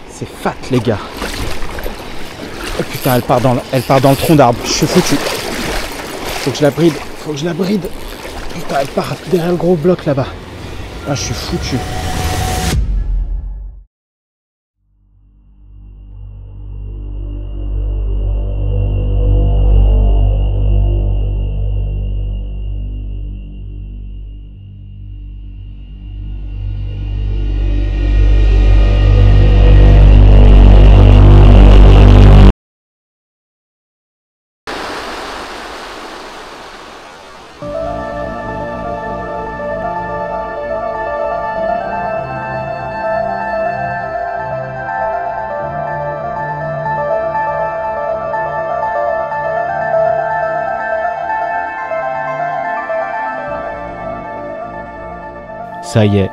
C'est fat les gars. Oh putain, elle part dans le tronc d'arbre. Je suis foutu. Faut que je la bride. Putain, elle part derrière le gros bloc là-bas. Ah, je suis foutu. Ça y est,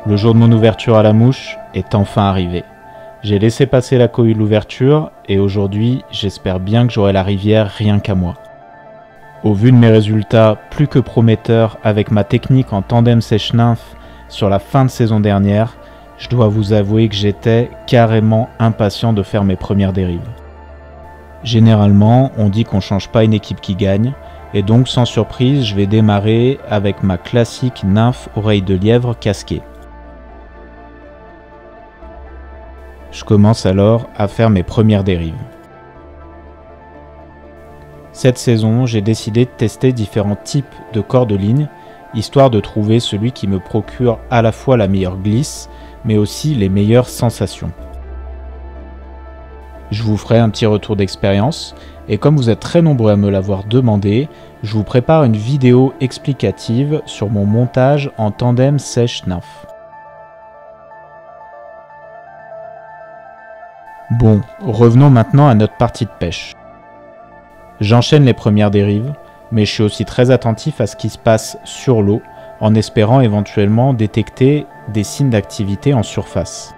le jour de mon ouverture à la mouche est enfin arrivé. J'ai laissé passer la cohue de l'ouverture et aujourd'hui, j'espère bien que j'aurai la rivière rien qu'à moi. Au vu de mes résultats plus que prometteurs avec ma technique en tandem sèche-nymphe sur la fin de saison dernière, je dois vous avouer que j'étais carrément impatient de faire mes premières dérives. Généralement, on dit qu'on change pas une équipe qui gagne, et donc sans surprise, je vais démarrer avec ma classique nymphe oreille de lièvre casquée. Je commence alors à faire mes premières dérives. Cette saison, j'ai décidé de tester différents types de corps de ligne, histoire de trouver celui qui me procure à la fois la meilleure glisse, mais aussi les meilleures sensations. Je vous ferai un petit retour d'expérience, et comme vous êtes très nombreux à me l'avoir demandé, je vous prépare une vidéo explicative sur mon montage en tandem sèche-nymphe. Bon, revenons maintenant à notre partie de pêche. J'enchaîne les premières dérives, mais je suis aussi très attentif à ce qui se passe sur l'eau, en espérant éventuellement détecter des signes d'activité en surface.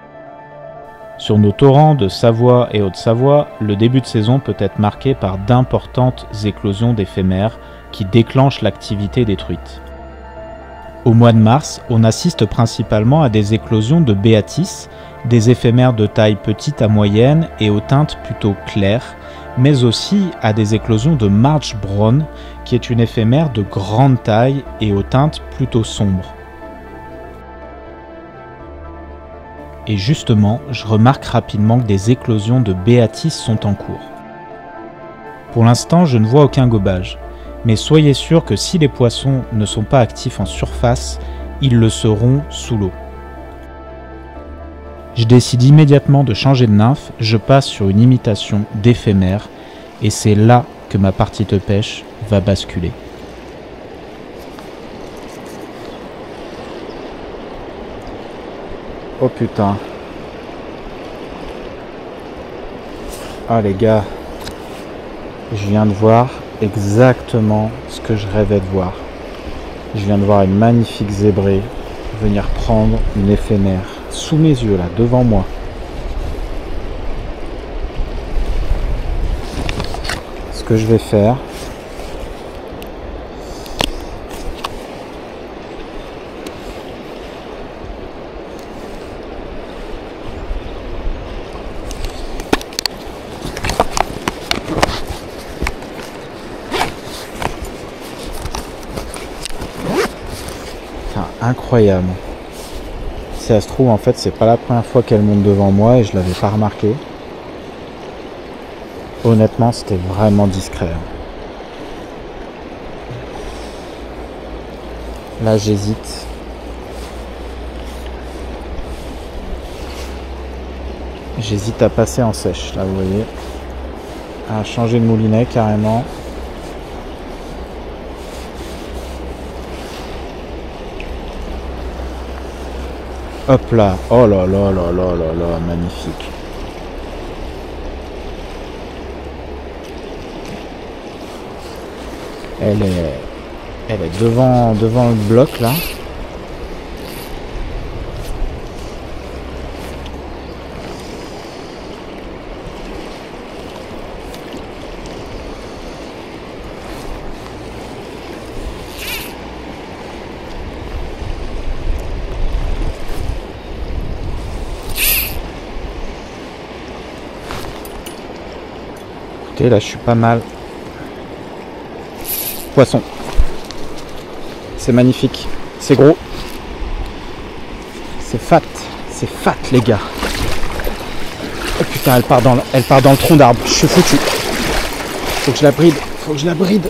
Sur nos torrents de Savoie et Haute-Savoie, le début de saison peut être marqué par d'importantes éclosions d'éphémères qui déclenchent l'activité des truites. Au mois de mars, on assiste principalement à des éclosions de béatis, des éphémères de taille petite à moyenne et aux teintes plutôt claires, mais aussi à des éclosions de March Brown, qui est une éphémère de grande taille et aux teintes plutôt sombres. Et justement, je remarque rapidement que des éclosions de béatis sont en cours. Pour l'instant, je ne vois aucun gobage, mais soyez sûr que si les poissons ne sont pas actifs en surface, ils le seront sous l'eau. Je décide immédiatement de changer de nymphe, je passe sur une imitation d'éphémère, et c'est là que ma partie de pêche va basculer. Oh putain. Ah les gars, je viens de voir exactement ce que je rêvais de voir. Je viens de voir une magnifique zébrée venir prendre une éphémère sous mes yeux là, devant moi. Ce que je vais faire, incroyable. Si ça se trouve, en fait, c'est pas la première fois qu'elle monte devant moi et je l'avais pas remarqué. Honnêtement, c'était vraiment discret. Là, j'hésite. J'hésite à passer en sèche, là, vous voyez. À changer de moulinet, carrément. Hop là, oh là là là là là là, magnifique. Elle est devant le bloc là. Écoutez, là je suis pas mal. Poisson. C'est magnifique. C'est gros. C'est fat. C'est fat les gars. Oh putain, elle part dans le tronc d'arbre. Je suis foutu. Faut que je la bride. Faut que je la bride.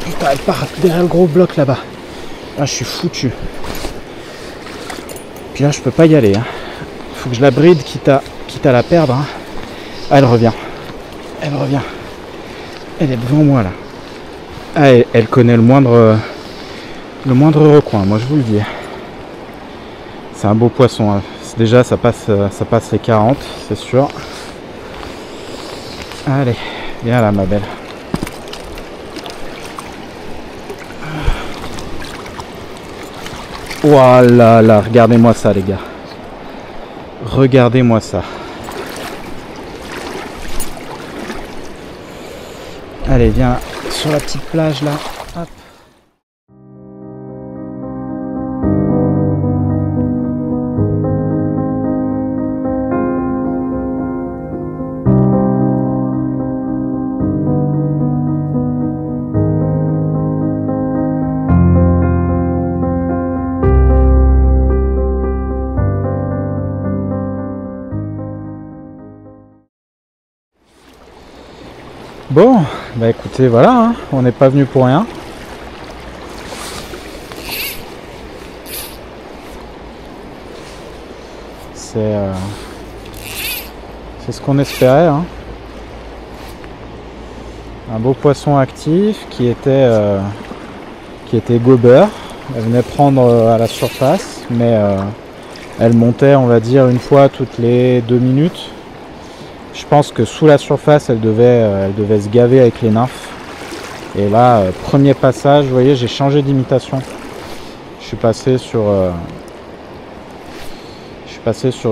Putain, elle part derrière le gros bloc là-bas. Là, je suis foutu. Puis là, je peux pas y aller. Hein. Faut que je la bride, quitte à la perdre. Hein. Ah, elle revient. Elle revient. Elle est devant moi là. Ah, elle connaît le moindre recoin, moi je vous le dis. C'est un beau poisson. Hein. Déjà, ça passe les 40, c'est sûr. Allez, viens là, ma belle. Voilà, là, regardez-moi ça, les gars. Regardez-moi ça. Allez, viens sur la petite plage là. Hop. Bon, bah écoutez, voilà, hein, on n'est pas venu pour rien. C'est ce qu'on espérait. Hein. Un beau poisson actif qui était gober. Elle venait prendre à la surface, mais elle montait, on va dire, une fois toutes les 2 minutes. Je pense que sous la surface, elle devait se gaver avec les nymphes. Et là, premier passage, vous voyez, j'ai changé d'imitation. Je suis passé sur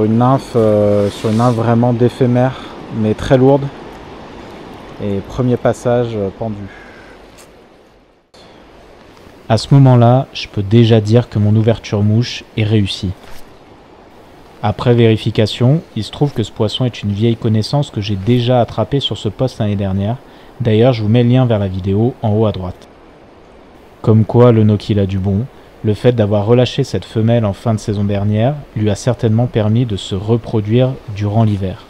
une nymphe vraiment d'éphémère, mais très lourde. Et premier passage pendu. À ce moment-là, je peux déjà dire que mon ouverture mouche est réussie. Après vérification, il se trouve que ce poisson est une vieille connaissance que j'ai déjà attrapée sur ce poste l'année dernière. D'ailleurs, je vous mets le lien vers la vidéo en haut à droite. Comme quoi, le Nokil a du bon. Le fait d'avoir relâché cette femelle en fin de saison dernière lui a certainement permis de se reproduire durant l'hiver.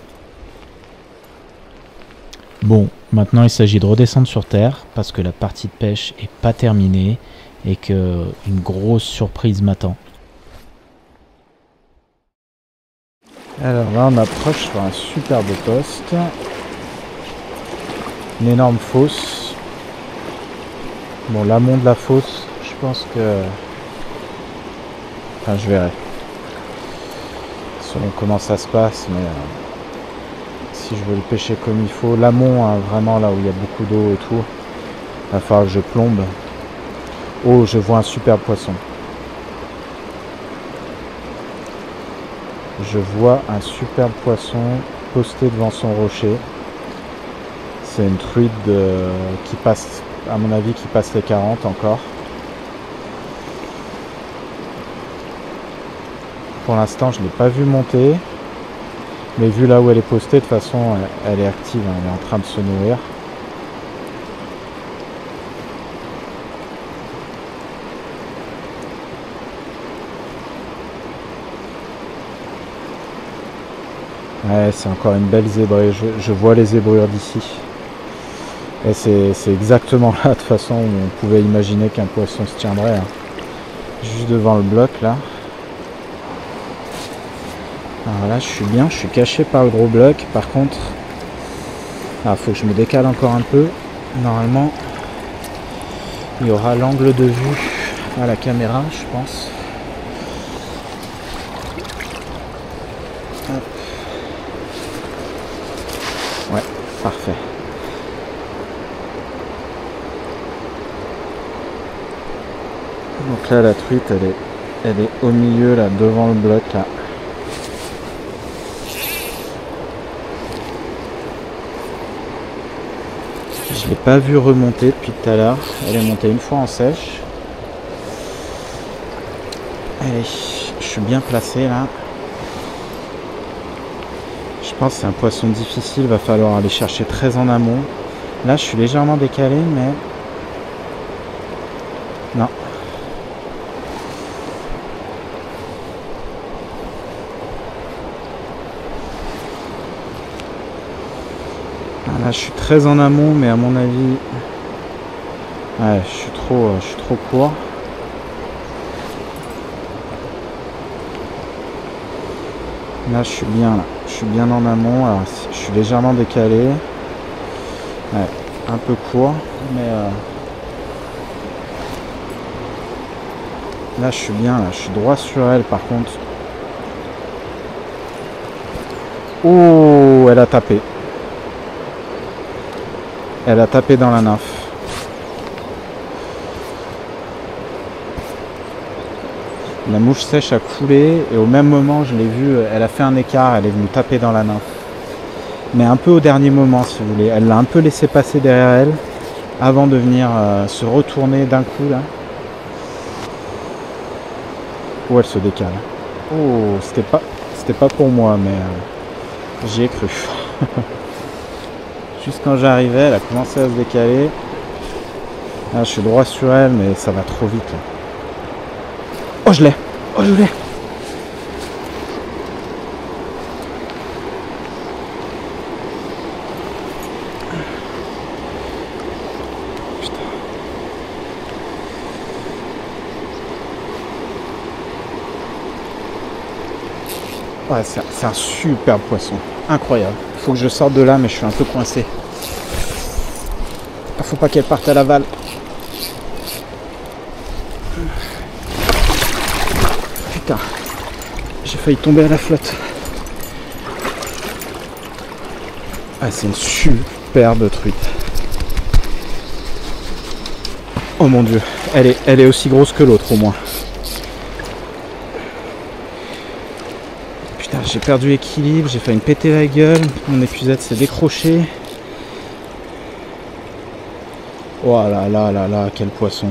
Bon, maintenant il s'agit de redescendre sur terre parce que la partie de pêche est pas terminée et que une grosse surprise m'attend. Alors là on approche sur un superbe poste, une énorme fosse. Bon, l'amont de la fosse, je pense que... Enfin, je verrai selon comment ça se passe, mais si je veux le pêcher comme il faut, l'amont, hein, vraiment là où il y a beaucoup d'eau et tout, il va falloir que je plombe. Oh, je vois un superbe poisson. Je vois un superbe poisson posté devant son rocher. C'est une truite qui passe, à mon avis, qui passe les 40 encore. Pour l'instant, je ne l'ai pas vu monter. Mais vu là où elle est postée, de toute façon, elle est active. Hein, elle est en train de se nourrir. Ouais, c'est encore une belle zébrée. Je vois les zébrures d'ici. Et c'est exactement là, de toute façon, où on pouvait imaginer qu'un poisson se tiendrait. Hein. Juste devant le bloc, là. Alors là, je suis bien, je suis caché par le gros bloc. Par contre, il faut que je me décale encore un peu. Normalement, il y aura l'angle de vue à la caméra, je pense. Hop. Ouais, parfait. Donc là, la truite, elle est au milieu, là, devant le bloc, là. Je l'ai pas vu remonter depuis tout à l'heure. Elle est montée une fois en sèche. Allez, je suis bien placé là. Je pense que c'est un poisson difficile. Va falloir aller chercher très en amont. Là, je suis légèrement décalé, mais... Non. Là, je suis très en amont, mais à mon avis... Ouais, je suis trop court. Là, je suis bien là. Je suis bien en amont. Alors, je suis légèrement décalé. Ouais, un peu court, mais là, je suis bien. Là, je suis droit sur elle, par contre. Oh, elle a tapé. Elle a tapé dans la nymphe. La mouche sèche a coulé et au même moment, je l'ai vue, elle a fait un écart, elle est venue taper dans la nymphe. Mais un peu au dernier moment, si vous voulez. Elle l'a un peu laissé passer derrière elle avant de venir se retourner d'un coup là. Oh, elle se décale. Oh, c'était pas pour moi, mais j'y ai cru. Juste quand j'arrivais, elle a commencé à se décaler. Là, je suis droit sur elle, mais ça va trop vite là. Oh, je l'ai! Oh, je l'ai! Putain. Ouais, c'est un super poisson. Incroyable. Il faut que je sorte de là, mais je suis un peu coincé. Faut pas qu'elle parte à l'aval. Putain, j'ai failli tomber à la flotte. Ah, c'est une superbe truite. Oh mon dieu, elle est aussi grosse que l'autre au moins. Putain, j'ai perdu l'équilibre, j'ai failli me péter la gueule, mon épuisette s'est décroché. Oh là là là là, quel poisson.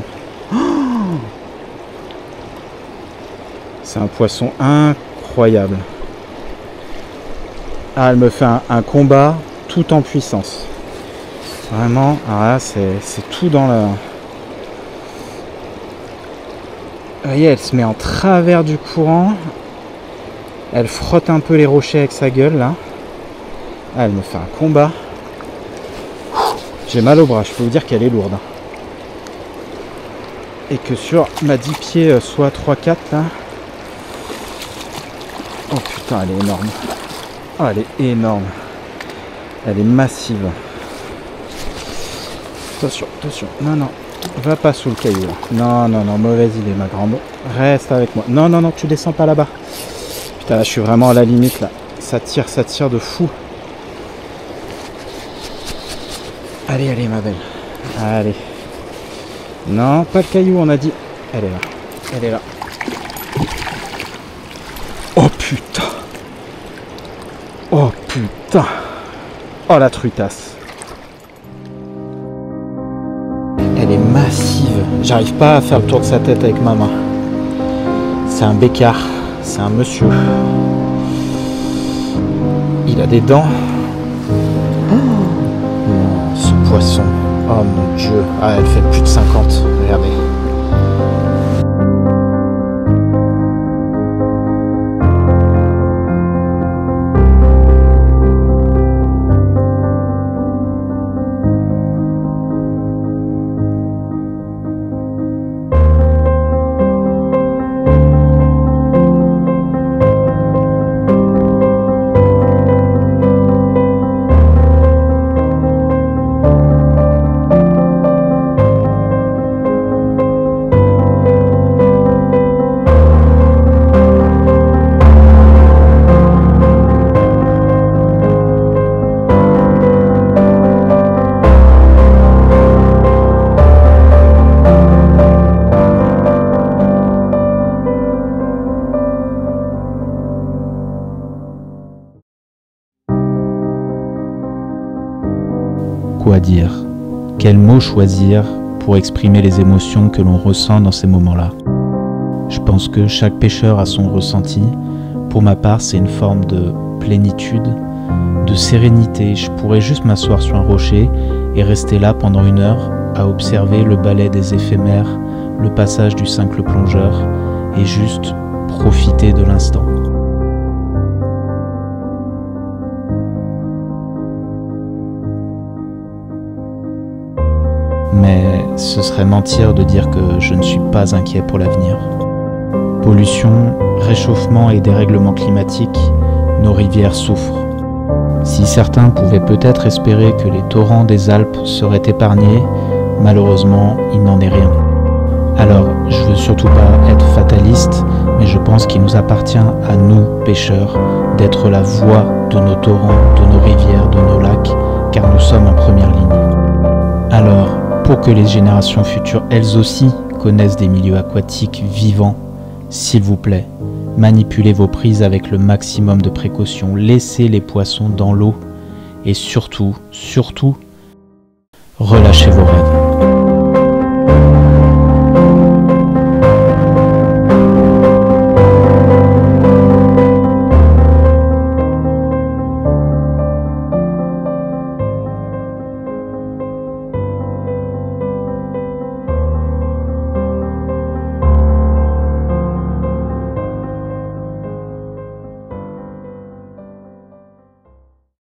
C'est un poisson incroyable. Ah, elle me fait un combat tout en puissance. Vraiment, alors là, c'est tout dans le... Vous voyez, elle se met en travers du courant. Elle frotte un peu les rochers avec sa gueule, là. Ah, elle me fait un combat. J'ai mal au bras, je peux vous dire qu'elle est lourde. Et que sur ma 10 pieds, soit 3-4, là... Oh putain, elle est énorme. Oh, elle est énorme. Elle est massive. Attention, attention. Non, non. Va pas sous le caillou. Là. Non, non, non. Mauvaise idée, ma grande. Reste avec moi. Non, non, non. Tu descends pas là-bas. Putain, là, je suis vraiment à la limite, là. Ça tire de fou. Allez, allez, ma belle. Allez. Non, pas le caillou, on a dit. Elle est là. Elle est là. Oh putain. Oh putain. Oh la truitasse. Elle est massive. J'arrive pas à faire le tour de sa tête avec ma main. C'est un bécard. C'est un monsieur. Il a des dents. Oh, ce poisson. Oh mon dieu. Ah, elle fait plus de 50. Regardez. Quoi dire? Quels mots choisir pour exprimer les émotions que l'on ressent dans ces moments-là? Je pense que chaque pêcheur a son ressenti. Pour ma part, c'est une forme de plénitude, de sérénité. Je pourrais juste m'asseoir sur un rocher et rester là pendant 1 heure à observer le ballet des éphémères, le passage du simple plongeur et juste profiter de l'instant. Mais ce serait mentir de dire que je ne suis pas inquiet pour l'avenir. Pollution, réchauffement et dérèglement climatique, nos rivières souffrent. Si certains pouvaient peut-être espérer que les torrents des Alpes seraient épargnés, malheureusement, il n'en est rien. Alors, je veux surtout pas être fataliste, mais je pense qu'il nous appartient à nous, pêcheurs, d'être la voix de nos torrents, de nos rivières, de nos lacs, car nous sommes en première ligne. Alors, pour que les générations futures, elles aussi, connaissent des milieux aquatiques vivants, s'il vous plaît, manipulez vos prises avec le maximum de précaution, laissez les poissons dans l'eau et surtout, relâchez vos rêves.